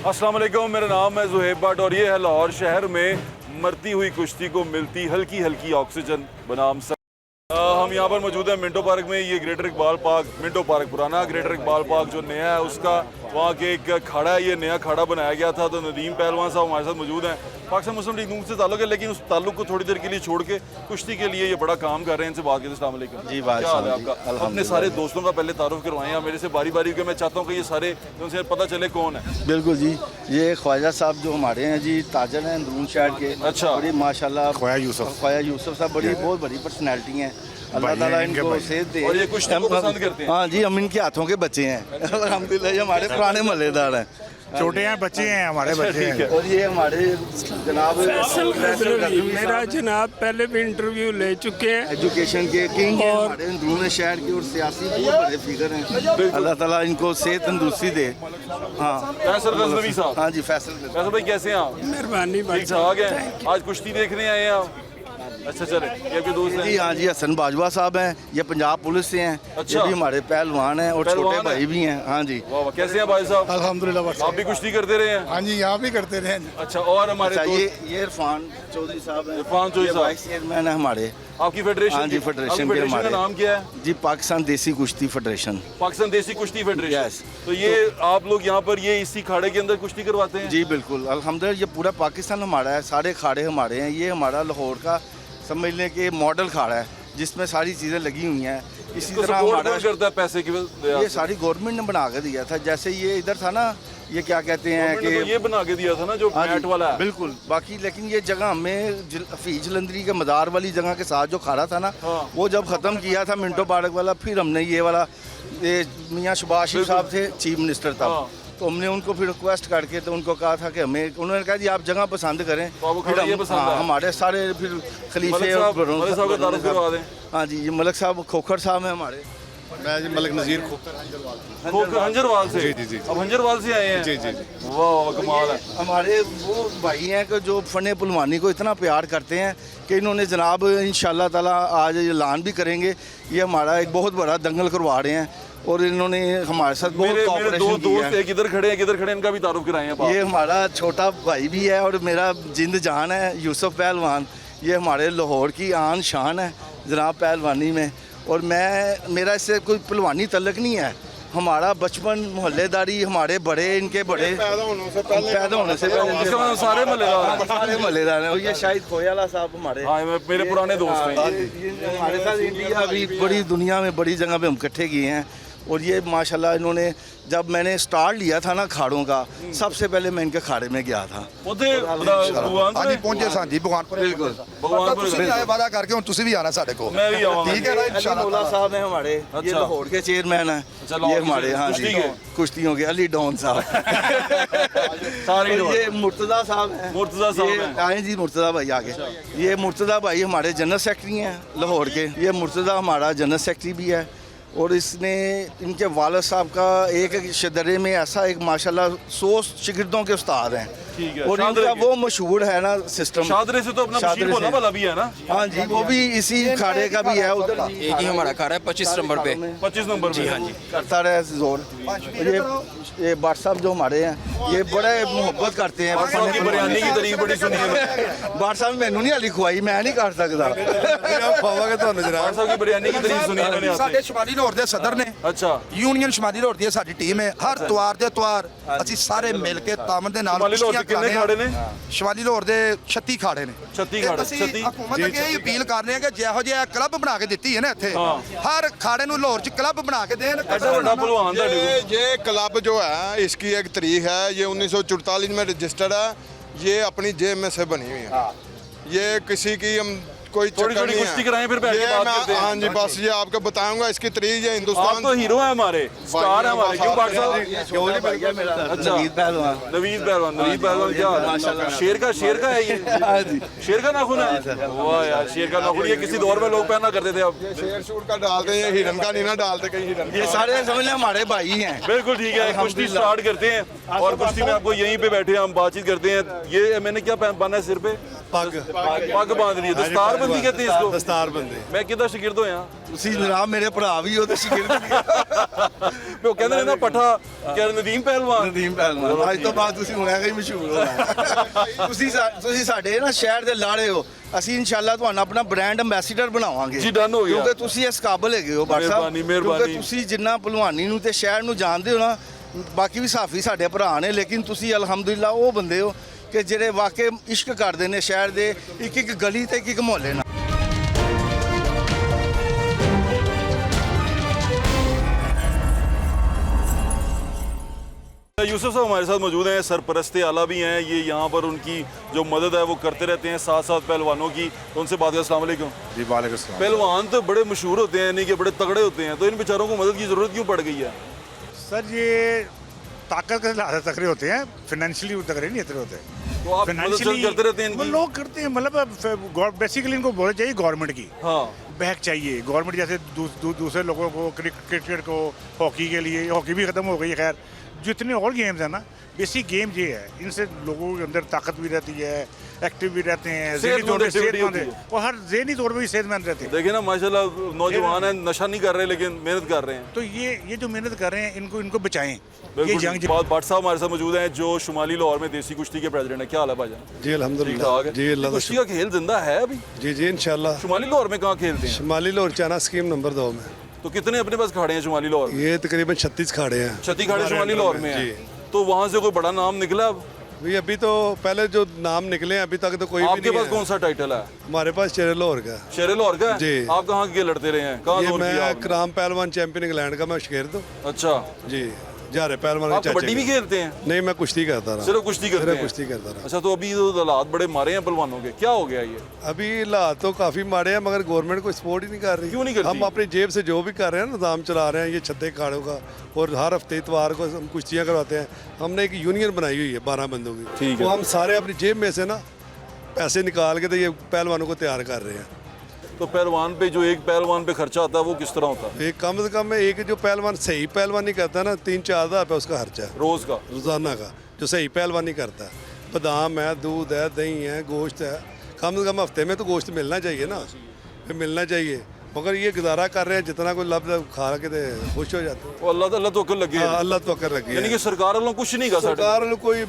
अस्सलाम वालेकुम, मेरा नाम है ज़ुहैब भट्ट और ये है लाहौर शहर में मरती हुई कुश्ती को मिलती हल्की हल्की ऑक्सीजन बनाम हम यहाँ पर मौजूद है मिंटो पार्क में। ये greater Iqbal park, Minto park पुराना ग्रेटर इकबाल पार्क जो नया है उसका वहाँ के एक अखाड़ा है, ये नया अखाड़ा बनाया गया था। तो नदीम पहलवान साहब हमारे साथ मौजूद हैं। पाकिस्तान मुस्लिम लीग नून से ताल्लुक है, लेकिन उस ताल्लुक को थोड़ी देर के लिए छोड़ के कुश्ती के लिए ये बड़ा काम कर रहे हैं। इनसे बात करते हैं। अस्सलाम वालेकुम जी, क्या हाल है आपका? अपने सारे दोस्तों का पहले तारुफ करवाएं आप मेरे से बारी बारी के। मैं चाहता हूँ कि ये सारे उनसे पता चले कौन है। बिल्कुल जी, ये ख्वाजा साहब जो हमारे हैं जी, ताजर हैं अंदरून शहर के। अच्छा, बड़ी माशाल्लाह ख्वाजा यूसुफ साहब बड़ी बहुत बड़ी पर्सनैलिटी हैं। अल्लाह ताला इनको सेहत दे। और ये कुश्ती को पसंद करते हैं। हाँ जी, हम इनके हाथों के बच्चे हैं अल्हम्दुलिल्लाह। ये हमारे पुराने महल्लेदार हैं, छोटे हैं, बच्चे हैं, हमारे बच्चे हैं। और ये हमारे जनाब मेरा जनाब पहले भी इंटरव्यू ले चुके हैं। एजुकेशन के किंग हैं हमारे अंदरून शहर के, और सियासी बहुत बड़े फिगर हैं। अल्लाह ताला इनको सेहत तंदुरुस्ती दे। हाँ, फैसल गजनवी साहब। हाँ जी, फैसल भाई कैसे हैं आप? मेहरबानी भाई ठीक ठाक है। आज कुश्ती देखने आए हैं आप? अच्छा, चले। ये आपके दोस्त हैं? जी हाँ जी, हसन बाजवा साहब हैं, ये पंजाब पुलिस से हैं। अच्छा। ये भी हमारे पहलवान हैं और छोटे भाई भी हैं। हाँ जी। वाह वाह, कैसे हैं भाई साहब? अल्हम्दुलिल्लाह। आप भी कुश्ती करते रहे हैं? हाँ जी, यहाँ भी करते रहे। अच्छा, और हमारे अच्छा, दोस्त ये इरफान चौधरी साहब हैं। इरफान चौधरी साहब वाइस चेयरमैन है हमारे। आपकी फेडरेशन? हाँ जी, फेडरेशन के फेडरेशन का हमारे। नाम क्या है? जी, पाकिस्तान देसी कुश्ती फेडरेशन। पाकिस्तान देसी कुश्ती फेडरेशन। Yes। तो ये आप लोग यहाँ पर ये इसी खाड़े के अंदर कुश्ती करवाते हैं? जी बिल्कुल, अल्हम्दुलिल्लाह। ये पूरा पाकिस्तान हमारा है, सारे खाड़े हमारे हैं। ये हमारा लाहौर का समझ लें कि मॉडल खाड़ा है जिसमें सारी चीज़ें लगी हुई हैं। इसी इसको तरह सपोर्ट हमारा कौन करता है पैसे की वजह ये से? सारी गवर्नमेंट ने बना के दिया था। जैसे ये इधर था ना, ये क्या कहते हैं गवर्नमेंट ने तो कि ये बना के दिया था ना जो हाँ जी, मैट वाला है। बिल्कुल। बाकी लेकिन ये जगह हमें हफीज जलंधरी के मदार वाली जगह के साथ जो खाड़ा था ना, हाँ। वो जब ख़त्म किया था मिंटो पार्क वाला, फिर हमने ये वाला, ये मियाँ शबाज शरीफ साहब थे चीफ मिनिस्टर तब। हाँ। तो हमने उनको फिर रिक्वेस्ट करके तो उनको कहा था कि हमें, उन्होंने कहा जी आप जगह पसंद करें। तो आपको फिर खाड़ा ये हम, पसंद हाँ, आया? हमारे सारे फिर खलीफे मलिक साहब का तारुफ करवा दें। हाँ जी, ये मलिक साहब खोखर साहब हैं हमारे। मैं जी मलिक नज़ीर हंजरवाल से? जी। अब हंजरवाल से आए हैं? जी। वाह, कमाल है। हमारे वो भाई हैं कि जो फ़न पुलवानी को इतना प्यार करते हैं कि इन्होंने जनाब इंशाल्लाह ताला आज ऐलान भी करेंगे। ये हमारा एक बहुत बड़ा दंगल करवा रहे हैं और इन्होंने हमारे साथ बहुत मेरे दो कोऑपरेशन दोस्त किया है। एक इधर खड़े हैं, एक इधर खड़े हैं, इनका भी तारुफ कराएं आप। ये हमारा छोटा भाई भी है और मेरा जिंद जान है, यूसुफ पहलवान। ये हमारे लाहौर की आन शान है जनाब पहलवानी में। और मेरा इससे कोई पहलवानी तल्लक नहीं है। हमारा बचपन मोहल्लेदारी, हमारे बड़े, इनके बड़े पैदा होने से पहले सारे मलेदार सारे महल्लेदार हैं। और ये शाहिद खोयाला साहब हमारे, हाँ, मेरे पुराने दोस्त हैं। ये हमारे साथ इंडिया भी बड़ी दुनिया में बड़ी जगह पे हम इकट्ठे किए हैं। और ये माशाल्लाह इन्होंने, जब मैंने स्टार्ट लिया था ना खाड़ों का, सबसे पहले मैं इनके खाड़े में गया था। हाँ जी, पहुंचे सान जी भगवानपुर। बिल्कुल। ਤੁਸੀਂ ਆਏ ਵਾਦਾ ਕਰਕੇ ਹੁਣ ਤੁਸੀਂ ਵੀ ਆਣਾ ਸਾਡੇ ਕੋਲ। मैं भी आऊंगा। ठीक है ना, अली इंशाल्लाह। मौला साहब हैं हमारे, ये अच्छा। लाहौर के चेयरमैन हैं। लाहौर ये के हमारे, हाँ कुश्ती जी, के? कुश्तियों के अली डॉन साहब। सारे और ये मुर्तज़ा साहब हैं। मुर्तज़ा साहब ये हैं। आए जी, मुर्तज़ा भाई आगे। ये मुर्तज़ा भाई हमारे जनरल सेक्रेटरी हैं लाहौर के। ये मुर्तज़ा हमारा जनरल सेक्रेटरी भी है। और इसने, इनके वालिद साहब का एक शदरे में ऐसा एक माशाल्लाह 100 शिगिर्दों के उस्ताद हैं। ठीक है। और शादरे इनका के? वो मशहूर है ना सिस्टम। शादरे से तो अपना शादरे बशीर भोला से। वाला भी है ना? हाँ जी, वो भी इसी खाड़े का भी है उधर। एक ही हमारा घर है 25 नंबर पे। 25 नंबर में? हाँ जी। करता रहे जोर। ये बाट साहब जो हमारे हैं, ये बड़े मोहब्बत करते हैं। बादशाह की बिरयानी की तारीफ बड़ी सुनी है। बाट साहब मैनू नहीं हाली खुआई, मैं नहीं कर सकता। ਖਵਾਵਾਂਗੇ ਤੁਹਾਨੂੰ ਜਨਾਬ। बादशाह की बिरयानी की तारीफ सुनी है मैंने ਸਾਡੇ आपसे। ਸ਼ਮਾਲੀ ਲਾਹੌਰ ਦੇ ਸਦਰ ਨੇ, अच्छा, ਯੂਨੀਅਨ ਸ਼ਮਾਲੀ ਲਾਹੌਰ ਦੀ ਸਾਡੀ ਟੀਮ ਹੈ। ਹਰ ਤਵਾਰ ਦੇ ਤਵਾਰ ਅਸੀਂ ਸਾਰੇ ਮਿਲ ਕੇ ਤਾਮਨ ਦੇ ਨਾਲ ਸ਼ਮਾਲੀ ਲਾਹੌਰ ਦੇ ਕਿੰਨੇ ਖਾੜੇ ਨੇ? ਸ਼ਮਾਲੀ ਲਾਹੌਰ ਦੇ 36 ਖਾੜੇ ਨੇ। 36 ਤੇ ਖਾੜੇ, ਅਸੀਂ 36? ਹਕੂਮਤ ਅੱਗੇ ਇਹ ਅਪੀਲ ਕਰ ਰਹੇ ਹਾਂ ਕਿ ਜਿਹੋ ਜਿਹਾ ਕਲੱਬ ਬਣਾ ਕੇ ਦਿੱਤੀ ਹੈ ਨਾ ਇੱਥੇ, ਹਾਂ। ਹਰ ਖਾੜੇ ਨੂੰ ਲਾਹੌਰ 'ਚ ਕਲੱਬ ਬਣਾ ਕੇ ਦੇਣ। ऐसा बड़ा पहलवान था ये क्लब जो है इसकी एक तारीख है, ये 1944 में रजिस्टर्ड है। ये अपनी जेब में से बनी हुई है। ये किसी की हम कोई थोड़ी चक्कर थोड़ी नहीं कुश्ती है। कराएं फिर बैठ के ये बात मैं- करते हैं। हाँ जी, बस ये आपको बताऊंगा इसकी तारीख। ये आप हिंदुस्तान तो हीरो हैं हमारे, स्टार हैं हमारे। क्यों बाट साहब? अच्छा। नवीद पहलवान। नवीद पहलवान, नवीद पहलवान क्या हाल है? माशाल्लाह। शेर का है ये? हाँ जी। शेर का नाखून है? वाह यार, शेर का नाखून ये किसी दौर में लोग पहना करते थे। अब शेर शूर का डालते हैं, हिरन का नहीं ना डालते, कहीं हिरन ये सारे समझ लें हमारे भाई हैं। बिल्कुल ठीक है। कुश्ती स्टार्ट करते हैं और कुश्ती में आपको यहीं पे बैठे हम बातचीत करते हैं। ये मैंने क्या बांधा है सिर पे? पग बांध रही है दस्तारबंदी कहते हैं इसको दस्तारबंदी मैं किदा शिगिर्द होया ਤੁਸੀਂ ਜਨਾਬ ਮੇਰੇ ਭਰਾ ਵੀ ਹੋ ਤੇ ਸ਼ਾਗਿਰਦ ਵੀ ਉਹ ਕਹਿੰਦੇ ਨੇ ਨਾ ਪਠਾ ਕਿ ਨਦੀਮ ਪਹਿਲਵਾਨ ਨਦੀਮ ਪਹਿਲਵਾਨ ਅੱਜ ਤੋਂ ਬਾਅਦ ਤੁਸੀਂ ਹੁਣ ਹੈਗਾ ਹੀ ਮਸ਼ਹੂਰ ਹੋਣਾ ਤੁਸੀਂ ਸਾਡੇ ਨਾ ਸ਼ਹਿਰ ਦੇ ਲਾੜੇ ਹੋ ਅਸੀਂ ਇਨਸ਼ਾਅੱਲਾ ਤੁਹਾਨੂੰ ਆਪਣਾ ਬ੍ਰਾਂਡ ਐਮਬੈਸਡਰ ਬਣਾਵਾਂਗੇ ਜੀ, done ਹੋ ਗਿਆ। ਕਿਉਂਕਿ ਤੁਸੀਂ ਇਸ ਕਾਬਲ ਹੈਗੇ ਹੋ ਬਾਦਸ਼ਾਹ ਮਿਹਰਬਾਨੀ, ਮਿਹਰਬਾਨੀ। ਕਿਉਂਕਿ ਤੁਸੀਂ ਜਿੰਨਾ ਭਲਵਾਨੀ ਨੂੰ ਤੇ ਸ਼ਹਿਰ ਨੂੰ ਜਾਣਦੇ ਹੋ ਨਾ ਬਾਕੀ ਵੀ ਸਾਫੀ ਸਾਡੇ ਭਰਾ ਨੇ ਲੇਕਿਨ ਤੁਸੀਂ ਅਲਹਮਦੁਲਿਲਾ ਉਹ ਬੰਦੇ ਹੋ ਕਿ ਜਿਹੜੇ ਵਾਕਈ ਇਸ਼ਕ ਕਰਦੇ ਨੇ ਸ਼ਹਿਰ ਦੇ ਇੱਕ ਇੱਕ ਗਲੀ ਤੇ ਇੱਕ ਇੱਕ ਮੁਹੱਲੇ ਨਾਲ यूसुफ साहब हमारे साथ मौजूद हैं सरपरस्ते आला भी हैं ये यहाँ पर उनकी जो मदद है वो करते रहते हैं साथ साथ पहलवानों की तो उनसे बात करें अस्सलाम वालेकुम जी वालेकुम सलाम। पहलवान तो बड़े मशहूर होते हैं यानी कि बड़े तगड़े होते हैं तो इन बेचारों को मदद की ज़रूरत क्यों पड़ गई है सर ये ताकत के लिहाज से तगड़े होते हैं, फाइनेंशियली तगड़े नहीं इतने होते। तो आप मदद करते रहते हैं वो इनकी लोग करते हैं, मतलब बेसिकली इनको बोलना चाहिए गवर्नमेंट की हाँ बैक चाहिए। गवर्नमेंट जैसे दूसरे लोगों को क्रिकेट को, हॉकी के लिए, हॉकी भी ख़त्म हो गई है, खैर जितने और गेम्स हैं ना बेसिक गेम ये है, इनसे लोगों के अंदर ताकत भी रहती है, एक्टिव भी रहते हैं, ज़हनी तौर पे activity सेहतमंद होती है और हर ज़हनी तौर पे भी सेहतमंद रहते हैं। देखिए ना माशाल्लाह नौजवान हैं नशा नहीं कर रहे लेकिन मेहनत कर रहे हैं तो ये जो मेहनत कर रहे हैं इनको बचाएं। ये बिल्कुल जंग बहुत भट्ट साहब हमारे साथ मौजूद हैं जो शुमाली लाहौर में देसी कुश्ती के प्रेसिडेंट है क्या हाल है भाईजान जी ठीक अल्हम्दुलिल्लाह ठाक है जी अल्लाह का कुश्ती का खेल जिंदा है अभी जी जी इंशाल्लाह। शुमाली लाहौर में कहाँ खेलते हैं शुमाली लाहौर चाइना स्कीम नंबर 2 में तो कितने अपने पास खाड़े हैं शुमाली लाहौर में ये तकरीबन 36 खाड़े हैं। छत्ती खाड़े शुमाली लाहौर में जी। है तो वहाँ से कोई बड़ा नाम निकला अब भाई अभी तो पहले जो नाम निकले हैं अभी तक तो कोई भी आपके नहीं पास है। कौन सा टाइटल है हमारे पास शेर लाहौर का है। शेर लाहौर का है? जी। आप कहाँ के लड़ते रहे हैं कहाँ ये जोर किया मैं आपने? क्राम पहलवान चैंपियन इंग्लैंड का मैं शिगिर्द हूँ अच्छा जी। जारे पहलवान आप के कबड्डी भी चाचे खेलते हैं का। नहीं मैं कुश्ती करता रहा। सिर्फ कुश्ती करते सिर्फ हैं कुश्ती करता रहा। अच्छा तो अभी तो हालात बड़े मारे हैं पहलवानों के क्या हो गया ये अभी हालात तो काफ़ी माड़े हैं मगर गवर्नमेंट कोई सपोर्ट ही नहीं कर रही। क्यों नहीं करती? हम अपनी जेब से जो भी कर रहे हैं निज़ाम चला रहे हैं ये 36 खाड़ों का और हर हफ्ते इतवार को हम कुश्तियाँ करवाते हैं। हमने एक यूनियन बनाई हुई है 12 बंदों की। ठीक है। तो हम सारे अपनी जेब में से ना पैसे निकाल के तो ये पहलवानों को तैयार कर रहे हैं। तो पहलवान पे जो एक पहलवान पे खर्चा आता है वो किस तरह होता है एक कम से कम एक जो पहलवान सही पहलवानी करता है ना 3-4 हज़ार रुपये उसका खर्चा है रोज का रोज़ाना का जो सही पहलवानी करता है। बादाम है, दूध है, दही है, गोश्त है। कम से कम हफ्ते में तो गोश्त मिलना चाहिए ना, फिर मिलना चाहिए। मगर ये गुजारा कर रहे हैं जितना कोई लब खा के ते खुश हो जाते हैं। वो अल्लाह तो अकल लगे हाँ, अल्लाह तो कर रखी यानी कि है। सरकार वालों कुछ नहीं कर सकता सरकार ਨੂੰ ਕੋਈ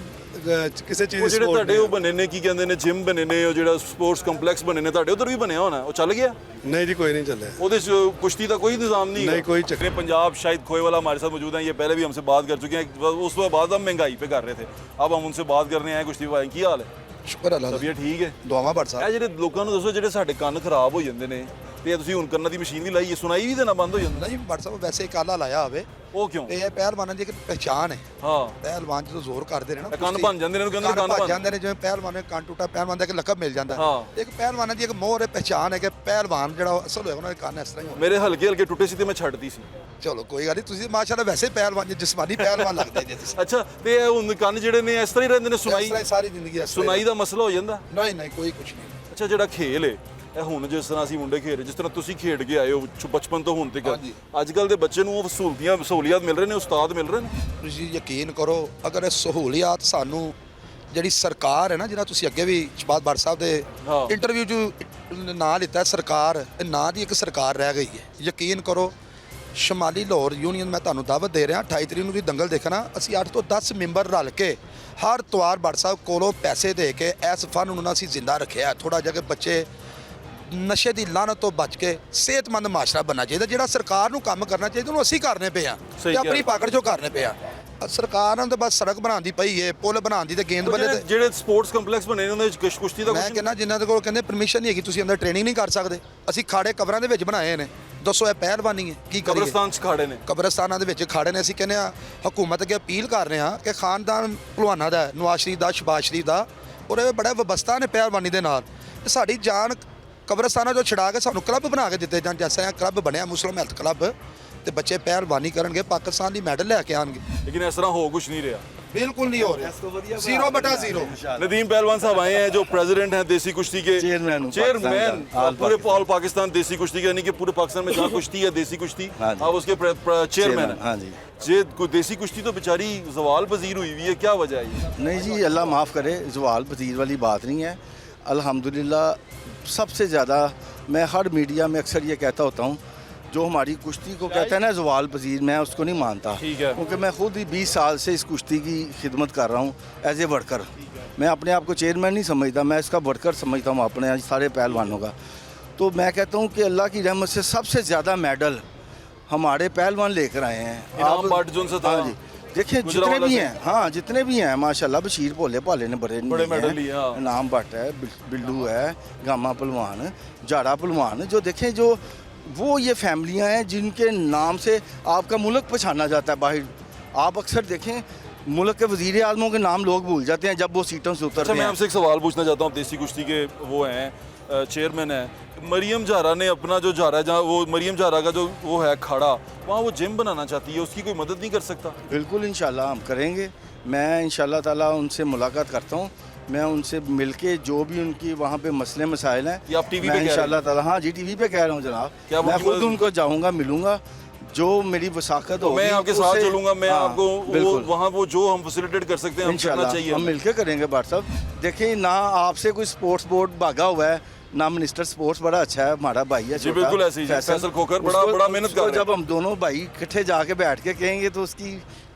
ਕਿਸੇ ਚੀਜ਼ ਉਹ ਦੀ ਜਿਹੜੇ support ਤੁਹਾਡੇ ਨਹੀਂ ਉਹ ਬਣੇ ਨੇ ਕੀ ਕਹਿੰਦੇ ਨੇ ਜਿਮ ਬਣੇ ਨੇ ਉਹ ਜਿਹੜਾ ਸਪੋਰਟਸ ਕੰਪਲੈਕਸ ਬਣੇ ਨੇ ਤੁਹਾਡੇ ਉਧਰ ਵੀ ਬਣਿਆ ਹੋਣਾ ਉਹ ਚੱਲ ਗਿਆ ਹੈ। नहीं जी कोई नहीं चले। ਉਹਦੇ ਚ ਕੁਸ਼ਤੀ ਦਾ ਕੋਈ ਨਿਜ਼ਾਮ नहीं नहीं, कोई चक्कर। पंजाब शाहिद खोए वाला हमारे साथ मौजूद हैं ये पहले भी हमसे बात कर चुके हैं उस बाद हम महंगाई पे कर रहे थे अब हम उनसे बात करने आए कुश्ती भाई की हाल है ਸ਼ੁਕਰ ਅੱਲਾਹ ਦਾ ਤਬੀਅਤ ਠੀਕ ਹੈ ਦੁਆਵਾਂ ਬੜ ਸਾਹਿਬ ਇਹ ਜਿਹੜੇ ਲੋਕਾਂ ਨੂੰ ਦੱਸੋ ਜਿਹੜੇ ਸਾਡੇ ਕੰਨ ਖਰਾਬ ਹੋ ਜਾਂਦੇ ਨੇ ਤੇ ਤੁਸੀਂ ਹੁਣ ਕੰਨਾਂ ਦੀ ਮਸ਼ੀਨ ਵੀ ਲਾਈ ਹੈ ਸੁਣਾਈ ਵੀ ਦੇਣਾ ਬੰਦ ਹੋ ਜਾਂਦਾ ਨਹੀਂ ਬੜ ਸਾਹਿਬ ਵੈਸੇ ਇੱਕ ਆਲਾ ਲਾਇਆ ਹੋਵੇ ਉਹ ਕਿਉਂ ਇਹ ਪਹਿਲਵਾਨਾਂ ਦੀ ਇੱਕ ਪਹਿਚਾਨ ਹੈ। ਹਾਂ ਪਹਿਲਵਾਨ ਜਦੋਂ ਜ਼ੋਰ ਕਰਦੇ ਨੇ ਨਾ ਇਹ ਕੰਨ ਭੰਨ ਜਾਂਦੇ ਨੇ ਇਹਨੂੰ ਕਹਿੰਦੇ ਕੰਨ ਭੰਨ ਭੰਨ ਜਾਂਦੇ ਨੇ ਜਿਵੇਂ ਪਹਿਲਵਾਨ ਨੇ ਕੰਨ ਟੁੱਟਾ ਪਹਿਲਵਾਨ ਦਾ ਇੱਕ ਲਕਬ ਮਿਲ ਜਾਂਦਾ ਹਾਂ। ਇੱਕ ਪਹਿਲਵਾਨਾਂ ਦੀ ਇੱਕ ਮੋਹਰ ਹੈ ਪਹਿਚਾਨ ਹੈ ਕਿ ਪਹਿਲਵਾਨ ਜਿਹੜਾ ਉਹ ਅਸਲ ਹੋਇਆ ਉਹਨਾਂ ਦੇ ਕੰਨ ਇਸ ਤਰ੍ਹਾਂ ਹੀ ਹੋਣ। ਮੇਰੇ ਹਲਕੇ ਹਲਕੇ ਟੁੱਟੇ ਸੀ ਤੇ ਮੈਂ ਛੱਡਦੀ ਸੀ ਚਲੋ ਕੋਈ ਗੱਲ ਨਹੀਂ ਤੁਸੀਂ ਮਾਸ਼ਾਅੱਲਾ ਵੈਸੇ ਪਹਿਲਵਾਨ ਜਿਸਮਾਨੀ ਪਹਿਲਵਾਨ ਲੱਗਦੇ ਜੇ ਤੁਸੀਂ ਅੱਛਾ ਤੇ ਇਹ ਹੁਣ ਕੰਨ ਜਿਹੜੇ ਨੇ ਇਸ ਤਰ੍ਹਾਂ ਹੀ ਰਹਿੰਦੇ ਨੇ ਇਸ ਸੁਣਾਈ ਤਰ੍ਹਾਂ ਹੀ ਸਾਰੀ ਜ਼ਿੰਦਗੀ ਇਸ ਤਰ੍ਹਾਂ ਸੁਣਾਈ ਦਾ ਮਸਲਾ ਹੋ ਜਾਂਦਾ ਹੀ। ਨਹੀਂ ਨਹੀਂ ਕੋਈ ਕੁਝ ਨਹੀਂ। ਅੱਛਾ ਜਿਹੜਾ ਖੇਲ ਹੈ ਇਹ ਹੁਣ ਜਿਸ ਤਰ੍ਹਾਂ ਅਸੀਂ ਮੁੰਡੇ ਖੇਡ ਰਹੇ ਜਿਸ ਤਰ੍ਹਾਂ ਤੁਸੀਂ ਖੇਡ ਕੇ ਆਏ ਹੋ ਬਚਪਨ ਤੋਂ ਹੁਣ ਤੱਕ ਹਾਂਜੀ। ਅੱਜ ਕੱਲ ਦੇ ਬੱਚੇ ਨੂੰ ਉਹ ਸਹੂਲੀਅਤ ਮਿਲ ਰਹੇ ਨੇ ਉਸਤਾਦ ਮਿਲ ਰਹੇ ਨੇ ਤੁਸੀਂ ਯਕੀਨ ਕਰੋ ਅਗਰ ਇਹ ਸਹੂਲੀਅਤ ਸਾਨੂੰ ਜਿਹੜੀ ਸਰਕਾਰ ਹੈ ਨਾ ਜਿਹਨਾਂ ਤੁਸੀਂ ਅੱਗੇ ਵੀ ਸ਼ਬਾਦ ਭੱਟ ਸਾਹਿਬ ਦੇ ਹਾਂ। ਇੰਟਰਵਿਊ 'ਚ ਨਾਂ ਲਿੱਤਾ ਸਰਕਾਰ ਇਹ ਨਾਂ ਦੀ ਇੱਕ ਸਰਕਾਰ ਰਹਿ ਗਈ ਹੈ। ਯਕੀਨ ਕਰੋ ਸ਼ਮਾਲੀ ਲਾਹੌਰ ਯੂਨੀਅਨ ਮੈਂ ਤੁਹਾਨੂੰ ਦਾਵਤ ਦੇ ਰਿਹਾ 28 ਤਰੀਕ ਨੂੰ ਵੀ ਦੰਗਲ ਦੇਖਣਾ ਅਸੀਂ 8 ਤੋਂ 10 ਮੈਂਬਰ ਰਲ ਕੇ ਹਰ ਤਵਾਰ ਭੱਟ ਸਾਹਿਬ ਕੋਲੋਂ ਪੈਸੇ ਦੇ ਕੇ ਇਸ ਫਨ ਨੂੰ ਅਸੀਂ ਜ਼ਿੰਦਾ ਰੱਖਿਆ ਥੋੜਾ ਜਿਹਾ ਕਿ ਬੱਚੇ ਨਸ਼ੇ ਦੀ ਲਾਹਨਤ ਤੋਂ ਬਚ ਕੇ ਸਿਹਤਮੰਦ ਮਾਸ਼ਰਾ ਬਣਨਾ ਚਾਹੀਦਾ ਜਿਹੜਾ ਸਰਕਾਰ ਨੂੰ ਕੰਮ ਕਰਨਾ ਚਾਹੀਦਾ ਉਹਨੂੰ ਅਸੀਂ ਕਰਨੇ ਪਏ ਆ ਸਹੀ ਤੇ ਆਪਣੀ ਕਿਹਾ। ਪਾਕੜ ਚੋਂ ਕਰਨੇ ਪਏ ਆ ਸਰਕਾਰ ਨੂੰ ਤਾਂ ਬਸ ਸੜਕ ਬਣਾਉਣ ਦੀ ਪਈ ਏ ਪੁਲ ਬਣਾਉਣ ਦੀ ਤੇ ਗੇਂਦ ਬੱਲੇ ਤੇ ਜਿਹੜੇ ਸਪੋਰਟਸ ਕੰਪਲੈਕਸ ਬਣੇ ਨੇ ਉਹਨਾਂ ਵਿੱਚ ਕੁਸ਼ਤੀ ਦਾ ਮੈਂ ਕੁਛ ਕਹਿੰਦਾ ਜਿਨ੍ਹਾਂ ਦੇ ਕੋਲ ਕਹਿੰਦੇ ਪਰਮਿਸ਼ਨ ਨਹੀਂ ਹੈਗੀ ਤੁਸੀਂ ਅੰਦਰ ਟ੍ਰੇਨਿੰਗ ਨਹੀਂ ਕਰ ਸਕਦੇ ਅਸੀਂ ਖਾੜੇ ਕਬਰਾਂ ਦੇ ਵਿੱਚ ਬਣਾਏ ਨੇ ਦੱਸੋ ਇਹ ਪਹਿਲਵਾਨੀ ਹੈ ਕੀ ਕਰੀਏ ਕਬਰਸਤਾਨ ਚ ਖਾੜੇ ਨੇ ਕਬਰਸਤਾਨਾਂ ਦੇ ਵਿੱਚ ਖਾੜੇ ਨੇ ਅਸੀਂ ਕਹਿੰਦੇ ਆ ਹਕੂਮਤ ਅੱਗੇ ਅਪੀਲ ਕਰ ਰਹੇ ਹਾਂ ਕਿ ਖਾਨਦਾਨ ਭਲਵਾਨਾਂ ਦਾ ਹੈ, ਨਵਾਜ਼ ਸ਼ਰੀਫ ਦਾ ਸ਼ਬਾਜ਼ ਸ਼ਰੀਫ ਦਾ ਔਰ ਇਹ ਬੜਾ ਵਬਸਤਾ ਨੇ ਪਹਿਲਵਾਨੀ ਦੇ ਨਾਲ ਤੇ ਸਾਡੀ ਜਾਨ ਕਬਰਸਤਾਨਾਂ ਚੋਂ ਛਡਾ ਕੇ ਸਾਨੂੰ ਕਲੱਬ ਬਣਾ ਕੇ ਦਿੱਤੇ ਜਾਣ ਜੈਸਾ ਇਹ ਕਲੱਬ ਬਣਿਆ ਮੁਸਲਿਮ ਹੈਲਥ ਕਲੱਬ ਤੇ ਬੱਚੇ ਪਹਿਲਵਾਨੀ ਕਰਨਗੇ ਪਾਕਿਸਤਾਨ ਦੀ ਮੈਡਲ ਲੈ ਕੇ ਆਣਗੇ लेकिन इस तरह हो कुछ नहीं रहा बिल्कुल नहीं हो रहा 0/0 नदीम पहलवान साहब आए हैं जो प्रेसिडेंट हैं देसी कुश्ती के चेयरमैन हूँ चेयरमैन पाकिस्तान का, ऑल पूरे पाकिस्तान। ऑल पाकिस्तान देसी कुश्ती के यानी कि पूरे पाकिस्तान में जहाँ कुश्ती है देसी कुश्ती हाँ जी। आप उसके चेयरमैन हैं हाँ जी। ये कोई देसी कुश्ती तो बेचारी जवाल पजीर हुई हुई है क्या वजह है ये नहीं जी अल्लाह माफ़ करे जवाल पजीर वाली बात नहीं है अल्हम्दुलिल्लाह सबसे ज़्यादा मैं हर मीडिया में अक्सर ये कहता होता हूँ, जो हमारी कुश्ती को कहते हैं ना ज़वाल पजीर, मैं उसको नहीं मानता, ठीक है। क्योंकि मैं खुद ही 20 साल से इस कुश्ती की खिदमत कर रहा हूँ एज ए वर्कर। मैं अपने आप को चेयरमैन नहीं समझता, मैं इसका वर्कर समझता हूँ अपने सारे पहलवानों का। तो मैं कहता हूँ कि अल्लाह की रहमत से सबसे ज़्यादा मेडल हमारे पहलवान लेकर आए हैं। इनाम बट जो उनसे था। हाँ जी, देखिए जितने गुजरांवाला भी से। हैं, हाँ जितने भी हैं माशाल्लाह, बशीर भोले भाले ने बड़े मेडल लिए, हाँ। इनाम भट्ट है, बिल्लू है, गामा पहलवान, जाड़ा पहलवान, जो देखें जो वो ये फैमिलियां हैं जिनके नाम से आपका मुल्क पहचाना जाता है बाहर। आप अक्सर देखें मुल्क के वज़ीर आज़मों के नाम लोग भूल जाते हैं जब वो सीटों से अच्छा, उतरते मैं हैं। आपसे एक सवाल पूछना चाहता हूँ। देसी कुश्ती के वो हैं चेयरमैन है मरियम झारा ने अपना जो झारा जहाँ वो मरियम झारा का जो वो है अखाड़ा, वहाँ वो जिम बनाना चाहती है, उसकी कोई मदद नहीं कर सकता? बिल्कुल इंशाल्लाह हम करेंगे। मैं इंशाल्लाह ताला उनसे मुलाकात करता हूँ, मैं उनसे मिलके जो भी उनकी वहाँ पे मसले मसाइल हैं, ये आप टीवी पे मैं कह रहे हैं? इंशाल्लाह ताला, हाँ जी टीवी पे कह रहा हूँ जनाब, क्या मैं उनकी खुद मदद- उनको जाऊँगा, मिलूँगा, जो मेरी वसाकत होगी मैं आपके साथ उससे- चलूंगा, मैं हाँ, आपको वो बिल्कुल वहाँ वो जो हम फैसिलिटेट कर सकते हैं हम करना इंशाल्लाह चाहिए। हम मिलके करेंगे बात साहब। देखिए ना आपसे कोई स्पोर्ट्स बोर्ड भागा हुआ है ना मिनिस्टर स्पोर्ट्स, बड़ा अच्छा है हमारा भाई है जी, छोटा, बिल्कुल ऐसे ही है। फैसल खोखर बड़ा मेहनत कर रहे हैं। जब हम दोनों भाई इकट्ठे जाके बैठ के कहेंगे तो उसकी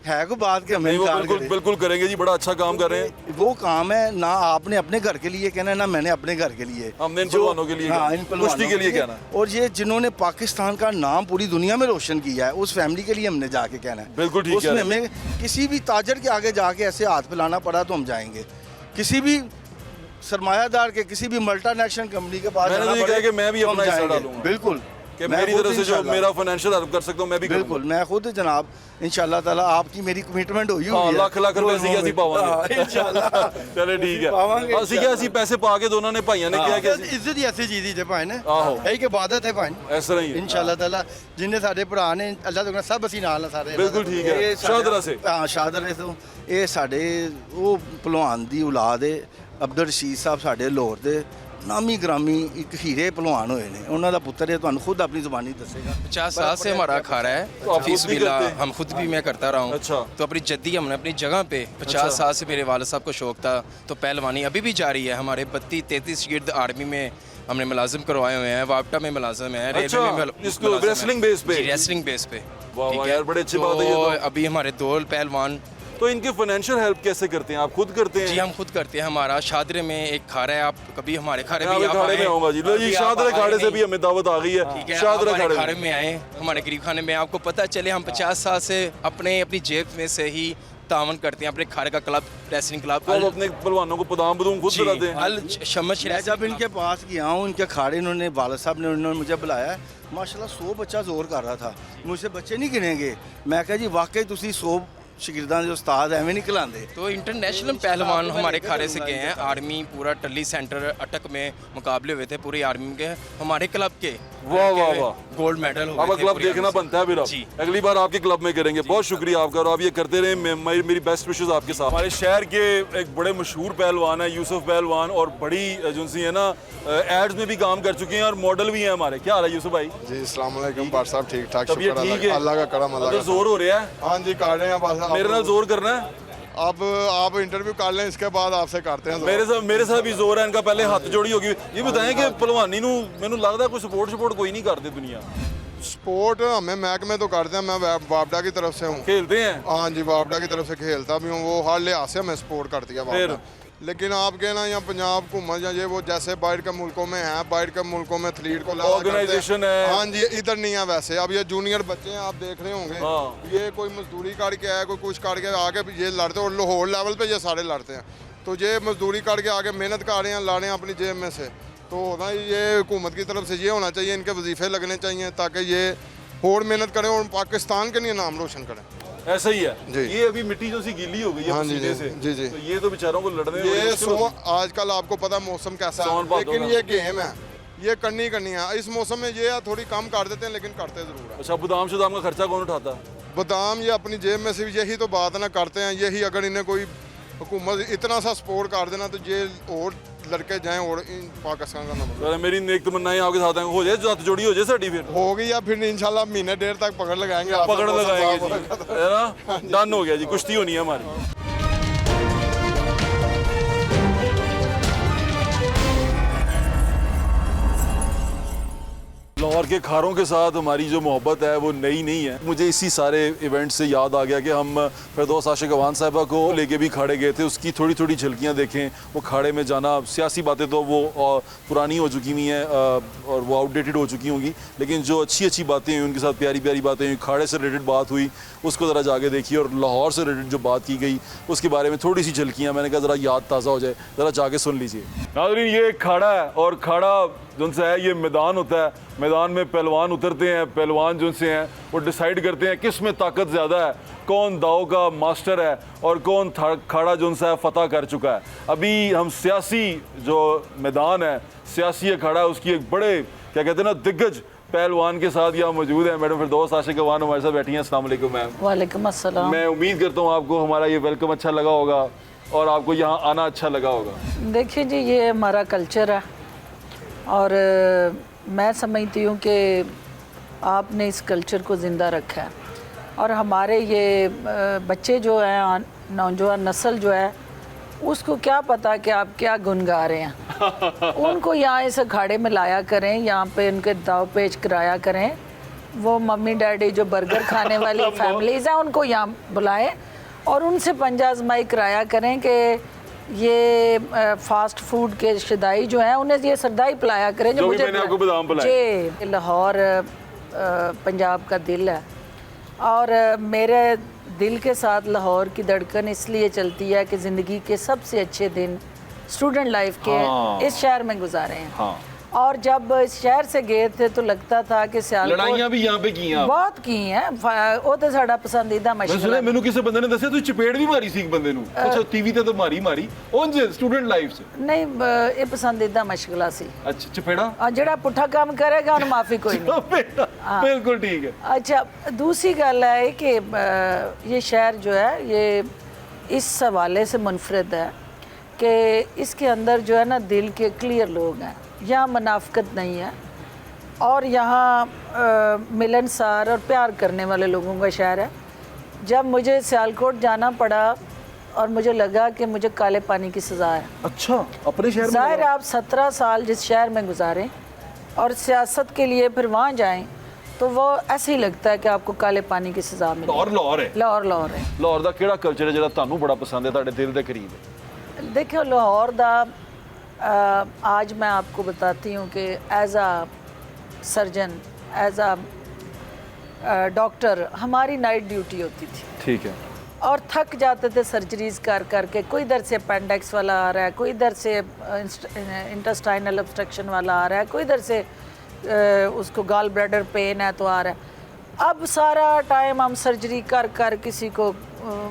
है कोई बात कि हमें नहीं, वो इनकार बिल्कुल करे। बिल्कुल करेंगे जी, बड़ा अच्छा काम कर रहे हैं। वो काम है ना आपने अपने घर के लिए कहना है ना मैंने अपने घर के लिए, हमने इन जो- पहलवानों के लिए हाँ, कहना, इन पहलवानों कुश्ती के लिए कहना है। और ये जिन्होंने पाकिस्तान का नाम पूरी दुनिया में रोशन किया है उस फैमिली के लिए हमने जाके कहना है। बिल्कुल ठीक उसमें है। हमें किसी भी ताजर के आगे जाके ऐसे हाथ फैलाना पड़ा तो हम जाएंगे, किसी भी सरमायादार के किसी भी मल्टीनेशनल कंपनी के पास मैंने जाना तो ये पड़े कहा कि मैं भी तो हम अपना हिस्सा जाएंगे। डालूंगा। बिल्कुल कि मैं मेरी खुद तरफ से जो इंशाल्लाह- मेरा फाइनेंशियल हेल्प कर सकता हूँ मैं भी बिल्कुल करूंगा। मैं खुद जनाब इंशाल्लाह ताला आपकी मेरी कमिटमेंट हुई हाँ, हुई है। ਲੱਖ ਲੱਖ ਰੁਪਏ ਅਸੀਂ ਅਸੀਂ ਪਾਵਾਂਗੇ इंशाल्लाह ਚਲੇ ਠੀਕ ਪਾਵਾਂਗੇ ਹੈ। ਅਸੀਂ ਕਿਹਾ ਅਸੀਂ ਪੈਸੇ ਪਾ ਕੇ ਦੋਨਾਂ ਨੇ ਭਾਈਆਂ ਨੇ ਕਿਹਾ ਕਿ ਅਸੀਂ ਇੱਜ਼ਤ ਹੀ ਐਸੀ ਚੀਜ਼ ਦੀ ਭਾਈ ਨੇ ਆਹੋ। ਇਹ ਕਿ ਇਬਾਦਤ ਹੈ ਭਾਈ ਇਸ ਤਰ੍ਹਾਂ ਹੀ ਹੈ। इंशाल्लाह ताला जिन्हें साडे भरा ने अल्लाह तो सब ਅਸੀਂ ਨਾਲ ਆ ਸਾਰੇ ਬਿਲकुल ठीक है। ਇਹ ਸਾਡੇ- शाहदरा से। ਹਾਂ ਸ਼ਾਹਦਰੇ ਤੋਂ ਇਹ ਸਾਡੇ ਉਹ ਪਹਿਲਵਾਨ ਦੀ ਔਲਾਦ ਹੈ ਅਬਦੁਲ ਰਸ਼ੀਦ ਸਾਹਿਬ ਸਾਡੇ ਲਾਹੌਰ ਦੇ ਨਾਮੀ ਗ੍ਰਾਮੀ ਇੱਕ ਹੀਰੇ ਪਹਿਲਵਾਨ ਹੋਏ ਨੇ, ਉਹਨਾਂ ਦਾ ਪੁੱਤਰ ਹੈ, ਤੁਹਾਨੂੰ खुद अपनी जुबानी दसेगा। 50 साल से हमारा अखाड़ा है। तो आप खुद फीस भी बिला करते हैं? हम खुद भी मैं करता रहा हूँ। अच्छा। तो अपनी जद्दी हमने अपनी जगह पे 50 साल से मेरे वालिद साहब को शौक था, तो पहलवानी अभी भी जारी है। हमारे 32-33 गिर्द आर्मी में हमने मुलाजिम करवाए हुए हैं, वापटा में मुलाजिम है, अच्छा, रेलवे में इसको मुलाजिम है। wrestling base पे? जी, रेसलिंग बेस पे। वाह, ठीक वाह है? यार, बड़ी अच्छी तो बात है ये तो। अभी हमारे दो पहलवान तो इनके फाइनेंशियल हेल्प कैसे करते हैं आप? खुद करते हैं? जी हम खुद करते हैं। हमारा शादरे में एक खाड़ा है, आप कभी हमारे खाड़े मैं में अभी खाड़े में आऊंगा जी। लो जी, शाहदरा खाड़े से भी हमें दावत आ गई ठीक है। है, शाहदरा हमारे खाड़े खाने में आए, हमारे गरीब खाने में आपको पता चले हम 50 साल से अपनी जेब में से ही तावन करते हैं। अपने खाने का क्लब रेसलिंग क्लब तो आप अपने पहलवानों को बदाम बदूम खुद बनाते हैं? अल शमश मैं जब इनके पास गया हूँ, इनके खाड़े इन्होंने वालिद साहब ने उन्होंने मुझे बुलाया, माशाल्लाह 100 बच्चा जोर कर रहा था, मुझसे बच्चे नहीं गिनेंगे। मैं कहा जी वाकई तुसी 100 शागिर्दां दे उस्ताद एवें नहीं खिलांदे। तो इंटरनेशनल पहलवान हमारे खारे से गए हैं। आर्मी पूरा टल्ली सेंटर अटक में मुकाबले हुए थे पूरी आर्मी के, हमारे क्लब के वाह वाह वाह। गोल्ड मेडल हो अब गए थे क्लब पूरी देखना आर्मी से। बनता है फिर अब जी। अगली बार आपके क्लब में करेंगे। बहुत शुक्रिया आपका, और आप ये करते रहे। मेरी बेस्ट विशेस आपके साथ। हमारे शहर के एक बड़े मशहूर पहलवान है यूसुफ पहलवान, और बड़ी एजेंसी है ना एड्स में भी काम कर चुके हैं और मॉडल भी हैं हमारे। क्या हाल है यूसुफ भाई? जी अस्सलाम वालेकुम बार साहब, ठीक ठाक, तबीयत शुक्र ठीक है? अल्लाह का करम, अल्लाह उधर का। जोर हो रहा है? हाँ जी कर रहे हैं बस। मेरे नाल जोर करना है? अब आप इंटरव्यू कर लें, इसके बाद आपसे करते हैं। मेरे साथ भी जोर है इनका। पहले हाथ जोड़ी होगी। ये बताएं कि पहलवानी नू मैनू लगता कोई सपोर्ट कोई नहीं करते दुनिया। स्पोर्ट हमें महकमे तो करते हैं, मैं वापडा की तरफ से हूँ। खेलते हैं? हाँ जी वापडा की तरफ से खेलता भी हूँ, वो हर लिहाज से हमें सपोर्ट करती है वापडा। लेकिन आप कहना यहाँ पंजाब घूमन या ये वो जैसे बाहर के मुल्कों में है, बाहर के मुल्कों में एथलीट को लाया करते हैं। Organization है। हाँ जी, इधर नहीं है वैसे। अब ये जूनियर बच्चे हैं, आप देख रहे होंगे, हाँ। ये कोई मजदूरी करके आया, कोई कुछ करके आगे ये लड़ते हैं, और लाहौर लेवल पे ये सारे लड़ते हैं। तो ये मजदूरी करके आगे मेहनत कर रहे हैं, ला रहे हैं अपनी जेब में से। तो ना ये हुकूमत की तरफ से ये होना चाहिए, इनके वजीफे लगने चाहिए ताकि ये और मेहनत करें और पाकिस्तान के लिए नाम रोशन करें। ऐसा ही है जी। ये अभी मिट्टी जो सी गीली हो गई है हाँ जी, पसीने जी, से। जी, जी। तो ये तो बेचारों को लड़ने में बड़ी ये मुश्किल होती है। आजकल आपको पता मौसम कैसा सावन है, भादों लेकिन में। ये गेम है, ये करनी है। इस मौसम में ये थोड़ी कम कर देते हैं, लेकिन करते जरूर है। अच्छा, बादाम शुदाम का खर्चा कौन उठाता? बादाम ये अपनी जेब में से, यही तो बात है ना, करते हैं यही। अगर इन्हें कोई हुकूमत इतना सा सपोर्ट कर देना तो ये और लड़के जाएं और इन पाकिस्तान का नंबर तो मेरी नेक तमन्नाएं आपके साथ हैं। हो जाए जो हाथ जोड़ी हो जाए साड़ी फिर हो गई, या फिर इंशाल्लाह महीने डेढ़ तक पकड़ लगाएंगे, आपका पकड़ मौसम लगाएंगे साफ जी, होगा। है ना? डन हो गया जी, कुश्ती होनी है हमारी। लाहौर के खारों के साथ हमारी जो मोहब्बत है वो नई नहीं है। मुझे इसी सारे इवेंट से याद आ गया कि हम फिरदौस आशिक अवान साहिबा को लेके भी खाड़े गए थे, उसकी थोड़ी थोड़ी झलकियाँ देखें। वो खाड़े में जाना, सियासी बातें तो वो पुरानी हो चुकी हुई हैं और वो आउटडेटेड हो चुकी होंगी, लेकिन जो अच्छी अच्छी बातें हुई, उनके साथ प्यारी प्यारी बातें हुई, खाड़े से रिलेटेड बात हुई, उसको ज़रा जाके देखिए। और लाहौर से रिलेटेड जो बात की गई उसके बारे में थोड़ी सी झलकियाँ, मैंने कहा ज़रा याद ताज़ा हो जाए, ज़रा जाके सुन लीजिए। नाज़रीन, ये एक खाड़ा है और खाड़ा जिनसे है ये मैदान होता है। मैदान में पहलवान उतरते हैं, पहलवान जिनसे हैं वो डिसाइड करते हैं किस में ताकत ज़्यादा है, कौन दाव का मास्टर है और कौन खाड़ा जिनसा है फतह कर चुका है। अभी हम सियासी जो मैदान है, सियासी अखाड़ा है, उसकी एक बड़े क्या कहते हैं ना दिग्गज पहलवान के साथ यहाँ मौजूद है। मैडम फिरदौस आशिक अवान हमारे साथ बैठी हैं। अस्सलाम वालेकुम मैम। वालेकुम अस्सलाम। मैं उम्मीद करता हूँ आपको हमारा ये वेलकम अच्छा लगा होगा और आपको यहाँ आना अच्छा लगा होगा। देखिए जी, ये हमारा कल्चर है और मैं समझती हूँ कि आपने इस कल्चर को ज़िंदा रखा है और हमारे ये बच्चे जो हैं, नौजवान नस्ल जो है, उसको क्या पता कि आप क्या गुन गा रहे हैं। उनको यहाँ इस अखाड़े में लाया करें, यहाँ पे उनके दाव पेच कराया करें। वो मम्मी डैडी जो बर्गर खाने वाली फैमिलीज़ हैं उनको यहाँ बुलाएं और उनसे पंजा आजमाई कराया करें कि ये फास्ट फूड के शदाई जो हैं उन्हें ये सरदाई पिलाया करें जो मुझे मैंने आपको बादाम पिलाए। जी, लाहौर पंजाब का दिल है और मेरे दिल के साथ लाहौर की धड़कन इसलिए चलती है कि ज़िंदगी के सबसे अच्छे दिन स्टूडेंट लाइफ के इस शहर में गुजारे हैं। हाँ। और जब इस शहर से गए थे तो लगता था कि सियालकोट लड़ाइयाँ भी यहाँ पे की हैं बहुत की हैं। वो तो साड़ा पसंदीदा मशगला। मैनू किसी बंदे ने दसिया तू चपेड़ भी मारी सी एक बंदे नू। अच्छा, टीवी ते तो मारी उंज स्टूडेंट लाइफ से नहीं, ये पसंदीदा मशगला सी। अच्छा, चपेड़ा और जेड़ा पुठा काम करेगा उन्हें माफी कोई नहीं। बिल्कुल ठीक है। अच्छा, दूसरी गल है कि ये शहर जो है ये इस हवाले से मुनफरद है कि इसके अंदर जो है ना दिल के क्लियर लोग हैं। यहाँ मुनाफिकत नहीं है और यहाँ मिलनसार और प्यार करने वाले लोगों का शहर है। जब मुझे सियालकोट जाना पड़ा और मुझे लगा कि मुझे काले पानी की सज़ा है। अच्छा, अपने शहर में ज़ाहिर आप 17 साल जिस शहर में गुजारें और सियासत के लिए फिर वहाँ जाएं तो वो ऐसे ही लगता है कि आपको काले पानी की सज़ा मिले। लाहौर है। लाहौर है। लाहौर दा केड़ा कल्चर है जेड़ा तानू बड़ा पसंद है, तुहाडे दिल दे करीब है? देखियो, लाहौर दा आज मैं आपको बताती हूँ कि एज आ सर्जन, एज आ डॉक्टर हमारी नाइट ड्यूटी होती थी। ठीक है। और थक जाते थे सर्जरीज कर करके। कोई इधर से अपेंडिक्स वाला आ रहा है, कोई इधर से इंटेस्टाइनल ऑब्स्ट्रक्शन वाला आ रहा है, कोई इधर से उसको गॉल ब्लैडर पेन है तो आ रहा है। अब सारा टाइम हम सर्जरी कर कर किसी को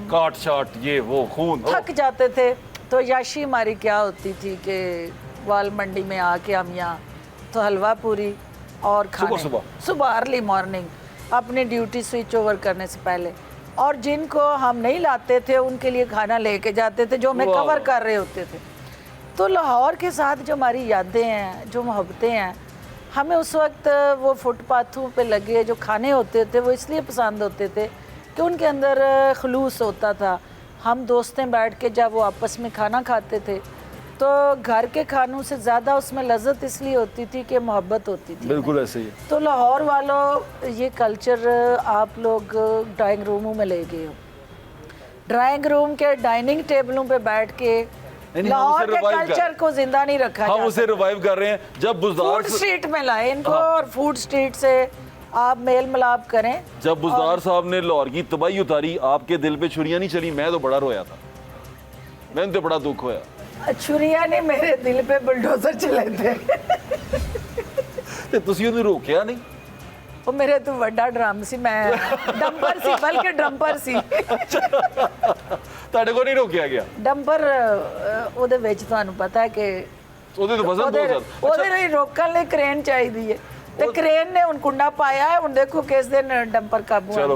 काट शाट ये वो खून थक जाते थे। तो याशी हमारी क्या होती थी कि वाल मंडी में आके हम यहाँ तो हलवा पूरी और खाने सुबह अर्ली मॉर्निंग अपनी ड्यूटी स्विच ओवर करने से पहले। और जिनको हम नहीं लाते थे उनके लिए खाना लेके जाते थे जो हमें कवर कर रहे होते थे। तो लाहौर के साथ जो हमारी यादें हैं, जो मोहब्बतें हैं, हमें उस वक्त वो फुटपाथों पे लगे जो खाने होते थे वो इसलिए पसंद होते थे कि उनके अंदर खलूस होता था। हम दोस्तें बैठ के जब वो आपस में खाना खाते थे तो घर के खानों से ज़्यादा उसमें लज्जत इसलिए होती थी कि मोहब्बत होती थी। बिल्कुल ऐसे ही। तो लाहौर वालों ये कल्चर आप लोग ड्राइंग रूमों में ले गए हो। ड्राइंग रूम के डाइनिंग टेबलों पे बैठ के लाहौर के कल्चर को जिंदा नहीं रखा। हम उसे रिवाइव कर रहे हैं। जब बुज़दार फूड स्ट्रीट में लाए इनको और फूड स्ट्रीट से आप मेल मिलाप करें। जब बुज़दार साहब ने लाहौर की तबाही उतारी, आपके दिल पे छुरियां नहीं चली? मैं तो बड़ा रोया था, मैंने तो बड़ा दुख होया। छुरियां नहीं, मेरे दिल पे बुलडोजर चले थे। ते तुसी उन्हें रोकिया नहीं? वो मेरे तो बड़ा ड्रम सी, मैं डंपर सी, बल्कि ड्रम्पर सी। ਤੁਹਾਡੇ ਕੋ ਨਹੀਂ ਰੋਕਿਆ ਗਿਆ? ਡੰਪਰ ਉਹਦੇ ਵਿੱਚ ਤੁਹਾਨੂੰ ਪਤਾ ਹੈ ਕਿ ਉਹਦੇ ਤੋਂ ਵਜ਼ਨ ਬਹੁਤ ਜ਼ਿਆਦਾ। ਉਹਦੇ ਲਈ ਰੋਕਣ ਲਈ ਕ੍ਰੇਨ ਚਾਹੀਦੀ ਹੈ ਤੇ क्रेन ने उन कुंडा पाया है। उन देखो किस दिन डंपर काबू। चलो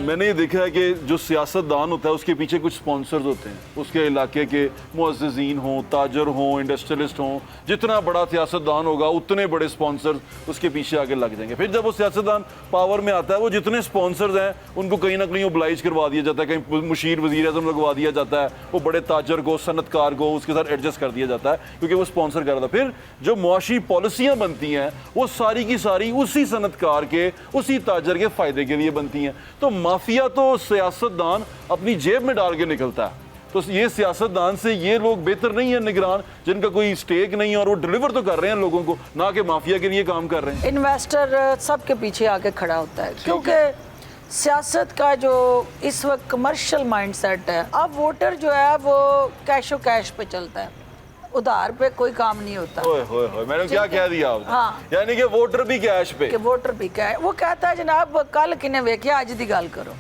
मैंने ये देखा है कि जो सियासतदान होता है उसके पीछे कुछ स्पॉन्सर्स होते हैं, उसके इलाके के मुअज़्ज़िज़ीन हों, ताजर हों, इंडस्ट्रियलिस्ट हों। जितना बड़ा सियासतदान होगा उतने बड़े स्पॉन्सर्स उसके पीछे आगे लग जाएंगे। फिर जब वो सियासतदान पावर में आता है, वो जितने स्पॉन्सर्स हैं उनको कहीं ना कहीं ओब्लाइज करवा दिया जाता है, कहीं मुशीर वज़ीर आज़म लगवा दिया जाता है, वो बड़े ताजर को, सनतकार को उसके साथ एडजस्ट कर दिया जाता है क्योंकि वो स्पॉन्सर कर रहा था। फिर जो मुआशी पॉलिसियाँ बनती हैं वो सारी की सारी उसी सनतकार के, उसी ताजर के फ़ायदे के लिए बनती हैं। तो माफिया तो सियासतदान अपनी जेब में डाल के निकलता है, तो ये सियासतदान से ये लोग बेहतर नहीं है निगरान, जिनका कोई स्टेक नहीं है और वो डिलीवर तो कर रहे हैं लोगों को, ना कि माफिया के लिए काम कर रहे हैं। इन्वेस्टर सबके पीछे आके खड़ा होता है, क्योंकि सियासत का जो इस वक्त कमर्शियल माइंडसेट है, अब वोटर जो है वो कैशो कैश पे चलता है, उधार पे कोई काम नहीं होता। ओए होए होए, मैंने क्या कह दिया आपने? हाँ। यानी कि वोटर भी कैश पे, कि वोटर भी क्या है, वो कहता है जनाब कल किने वेखिया अज दी गल करो।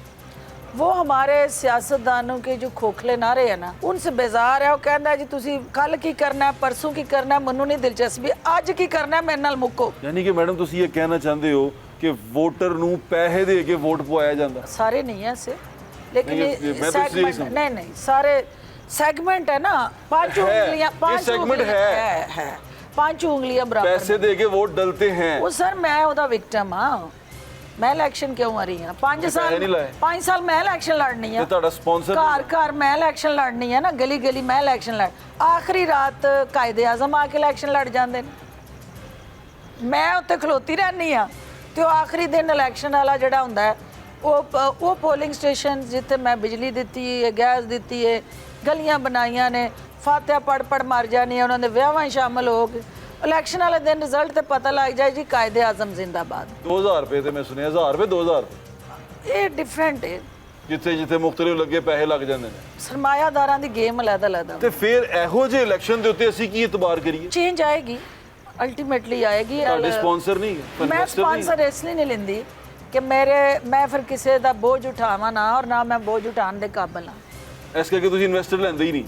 वो हमारे सियासतदानों के जो खोखले नारे है ना, उनसे बेजार है। वो कहता है जी तुसी कल की करना है, परसों की करना है, मनु नहीं दिलचस्पी, अज की करना है, मेरे नाल मुक्को। यानी कि मैडम तुसी ये कहना चाहते हो कि वोटर नू पैसे दे के वोट पवाया जाता? सारे नहीं है ऐसे, लेकिन नहीं, ये मैं तो सेगमेंट इसलिए नहीं सारे सेगमेंट है ना, पांच है, उंगलियां, ये पांच सेगमेंट है पांच उंगलियां बराबर। पैसे दे के वोट डलते हैं। वो सर मैं ਉਹਦਾ विक्टिम हाँ, मैं इलेक्शन क्यों आ रही हूँ? 5 साल मैं इलेक्शन लड़नी है, ਤੁਹਾਡਾ स्पॉन्सर घर घर मैं इलेक्शन लड़नी है ना, गली गली मैं इलेक्शन लड़, आखिरी रात कायदे आजम आके इलेक्शन लड़ जाते हैं, मैं उत्ते खलोती रहनी हाँ, तो आखिरी दिन इलेक्शन वाला जड़ा होंदा है वो पोलिंग स्टेशन जिथे मैं बिजली दी है, गैस दी है, गलियां बनाइया ने, फातिहा पढ़ पढ़ मर जानी है, उन्होंने विआहां शामिल हो गए, इलेक्शन वाले दिन रिजल्ट ते पता लग जाए जी कायदे आजम जिंदाबाद। 2000 रुपए ते मैं सुने 1000 रुपए 2000 ये डिफरेंट है, ਜਿੱਥੇ ਜਿੱਥੇ ਮੁxtਲਿਫ ਲੱਗੇ ਪੈਸੇ ਲੱਗ ਜਾਂਦੇ ਨੇ। ਸਰਮਾਇਆਦਾਰਾਂ ਦੀ ਗੇਮ ਅਲੱਗ-ਅਲੱਗ ਤੇ ਫਿਰ ਇਹੋ ਜਿਹੇ ਇਲੈਕਸ਼ਨ ਦੇ ਉੱਤੇ ਅਸੀਂ ਕੀ ਇਤਬਾਰ ਕਰੀਏ? ਚੇਂਜ ਆਏਗੀ, ਅਲਟੀਮੇਟਲੀ ਆਏਗੀ। ਤੁਹਾਡੇ ਸਪਾਂਸਰ ਨਹੀਂ ਹੈ, ਮੈਂ ਸਪਾਂਸਰ ਇਸ ਲਈ ਨਹੀਂ ਲੈਂਦੀ ਕਿ ਮੈਂ ਫਿਰ ਕਿਸੇ ਦਾ ਬੋਝ ਉਠਾਵਾਂ ਨਾ, ਔਰ ਨਾ ਮੈਂ ਬੋਝ ਉਠਾਉਣ ਦੇ ਕਾਬਿਲ ਹਾਂ। ਇਸ ਕਰਕੇ ਤੁਸੀਂ ਇਨਵੈਸਟਰ ਲੈਂਦੇ ਹੀ ਨਹੀਂ,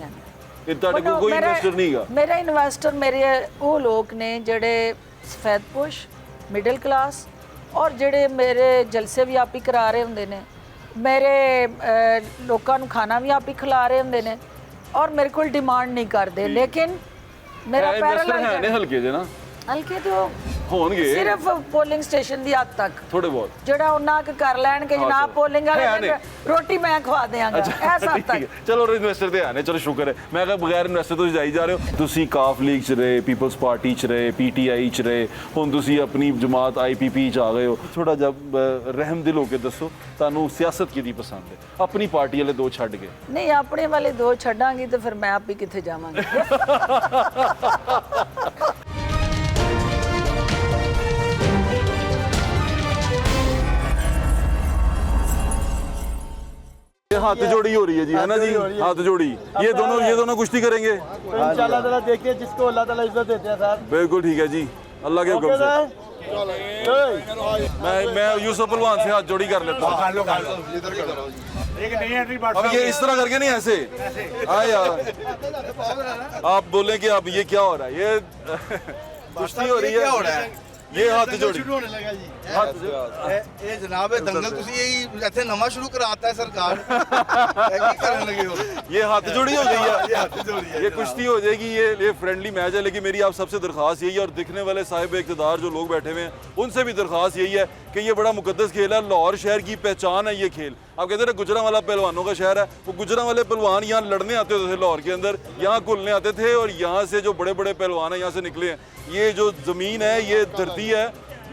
ਇਹ ਤੁਹਾਡੇ ਕੋਲ ਕੋਈ ਇਨਵੈਸਟਰ ਨਹੀਂਗਾ। ਮੇਰਾ ਇਨਵੈਸਟਰ ਮੇਰੇ ਉਹ ਲੋਕ ਨੇ ਜਿਹੜੇ ਸਫੈਦਪੋਸ਼, ਮਿਡਲ ਕਲਾਸ, ਔਰ ਜਿਹੜੇ ਮੇਰੇ ਜਲਸੇ ਵੀ ਆਪ ਹੀ ਕਰਾ ਰਹੇ ਹੁੰਦੇ ਨੇ, ਮੇਰੇ ਲੋਕਾਂ ਨੂੰ ਖਾਣਾ ਵੀ ਆਪ ਹੀ ਖਿਲਾ ਰਹੇ ਹੁੰਦੇ ਨੇ, ਔਰ ਮੇਰੇ ਕੋਲ ਡਿਮਾਂਡ ਨਹੀਂ ਕਰਦੇ, ਲੇਕਿਨ ਮੇਰਾ ਇਨਵੈਸਟਰ ਹੈ ਨੇ ਹਲਕੇ ਜੇ ਨਾ, ਹਲਕੇ ਤੋਂ ਹੋਣਗੇ ਸਿਰਫ ਪੋਲਿੰਗ ਸਟੇਸ਼ਨ ਦੀ ਹੱਦ ਤੱਕ ਥੋੜੇ ਬਹੁਤ, ਜਿਹੜਾ ਉਹਨਾਂ ਕੁ ਕਰ ਲੈਣਗੇ ਜਨਾਬ ਪੋਲਿੰਗ ਵਾਲੇ ਰੋਟੀ ਮੈਂ ਖਵਾ ਦਿਆਂਗਾ, ਐਸਾ ਤੱਕ। ਚਲੋ ਇਨਵੈਸਟਰ ਤੇ ਆਨੇ, ਚਲੋ ਸ਼ੁਕਰ ਹੈ। ਮੈਂ ਕਿਹਾ ਬਗੈਰ ਇਨਵੈਸਟਰ ਤੋਂ ਜਾਈ ਜਾ ਰਹੇ ਹੋ ਤੁਸੀਂ। ਕਾਫ ਲੀਗ ਚ ਰਹੇ, ਪੀਪਲਸ ਪਾਰਟੀ ਚ ਰਹੇ, ਪੀਟੀਆਈ ਚ ਰਹੇ, ਹੁਣ ਤੁਸੀਂ ਆਪਣੀ ਜਮਾਤ ਆਈਪੀਪੀ ਚ ਆ ਗਏ ਹੋ। ਥੋੜਾ ਜਿਹਾ ਰਹਿਮ ਦਿਲ ਹੋ ਕੇ ਦੱਸੋ ਤੁਹਾਨੂੰ ਸਿਆਸਤ ਕਿਹਦੀ ਪਸੰਦ ਹੈ, ਆਪਣੀ ਪਾਰਟੀ ਵਾਲੇ ਦੋ ਛੱਡ ਕੇ? ਨਹੀਂ, ਆਪਣੇ ਵਾਲੇ ਦੋ ਛੱਡਾਂਗੀ ਤੇ ਫਿਰ ਮੈਂ ਆਪ ਹੀ ਕਿੱਥੇ ਜਾਵਾਂਗੀ। हाथ जोड़ी हो रही है जी, है ना जी, हाथ जोड़ी। ये दोनों कुश्ती करेंगे इंशाल्लाह ताला। देखिए जिसको अल्लाह ताला इज्जत देते हैं सर। बिल्कुल ठीक है जी, अल्लाह के हुक्म से। मैं यूसुफ पहलवान से हाथ जोड़ी कर लेता हूँ। अब ये इस तरह करके नहीं, ऐसे हाँ यार, आप बोलें कि अब ये क्या हो रहा है, ये कुश्ती हो रही है, ये हाथ जोड़ी ਹੋਣੇ ਲੱਗਾ ਜੀ। ਇਹ ਜਨਾਬ ਦੰਗਲ ਤੁਸੀਂ ਇਹ ਇੱਥੇ ਨਵਾਂ ਸ਼ੁਰੂ ਕਰਾਤਾ ਹੈ ਸਰਕਾਰ, ਇਹ ਕੀ ਕਰਨ लगे हो? ये हाथ जोड़ी हो गई है, ये कुश्ती हो जाएगी, ये फ्रेंडली मैच है। लेकिन मेरी आप सबसे दरख्वास्त यही है, और दिखने वाले साहिब इक़्तिदार जो लोग बैठे हुए हैं उनसे भी दरख्वास्त यही है कि ये बड़ा मुकद्दस खेल है, लाहौर शहर की पहचान है ये खेल। आप कहते हैं गुजरांवाला पहलवानों का शहर है, वो गुजरांवाले पहलवान यहाँ लड़ने आते थे लाहौर के अंदर, यहाँ घुलने आते थे, और यहाँ से जो बड़े बड़े पहलवान हैं यहाँ से निकले हैं। ये जो ज़मीन है, ये धरती है,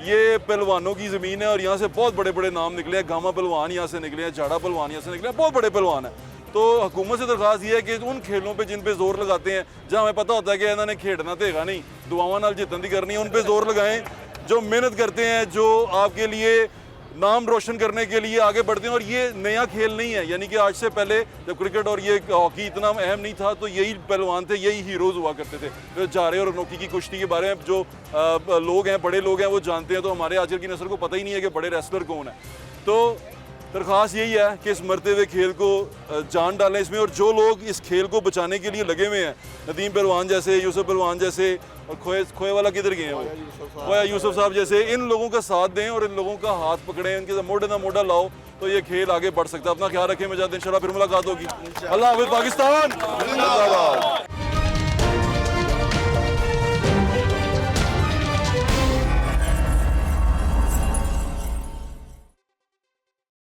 ये पहलवानों की ज़मीन है, और यहाँ से बहुत बड़े बड़े नाम निकले हैं। गामा पहलवान यहाँ से निकले हैं, झाड़ा पहलवान यहाँ से निकले हैं, बहुत बड़े पहलवान हैं। तो हुकूमत से दरख्वास्त ये है कि उन खेलों पे जिन पे जोर लगाते हैं, जहाँ हमें पता होता है कि इन्होंने खेड़ना तो है नहीं, दुआवां नाल जितन दी करनी है, उन पे जोर लगाएं। जो मेहनत करते हैं, जो आपके लिए नाम रोशन करने के लिए आगे बढ़ते हैं। और ये नया खेल नहीं है, यानी कि आज से पहले जब क्रिकेट और ये हॉकी इतना अहम नहीं था, तो यही पहलवान थे, यही हीरोज़ हुआ करते थे। तो जारे और नोकी की कुश्ती के बारे में जो लोग हैं, बड़े लोग हैं, वो जानते हैं। तो हमारे आजकल की नस्ल को पता ही नहीं है कि बड़े रेसलर कौन है। तो दरख्वास्त यही है कि इस मरते हुए खेल को जान डालें इसमें, और जो लोग इस खेल को बचाने के लिए लगे हुए हैं, नदीम पहलवान जैसे, यूसुफ पहलवान जैसे, और खोए वाला किधर गए हैं वो, खोया यूसुफ साहब जैसे, इन लोगों का साथ दें और इन लोगों का हाथ पकड़ें, इनके साथ मोढ़े ना मोढ़ा लाओ, तो ये खेल आगे बढ़ सकता है। अपना ख्याल रखें, मैं जाते इंशाल्लाह फिर मुलाकात होगी। अल्लाह हाफ़िज़ पाकिस्तान।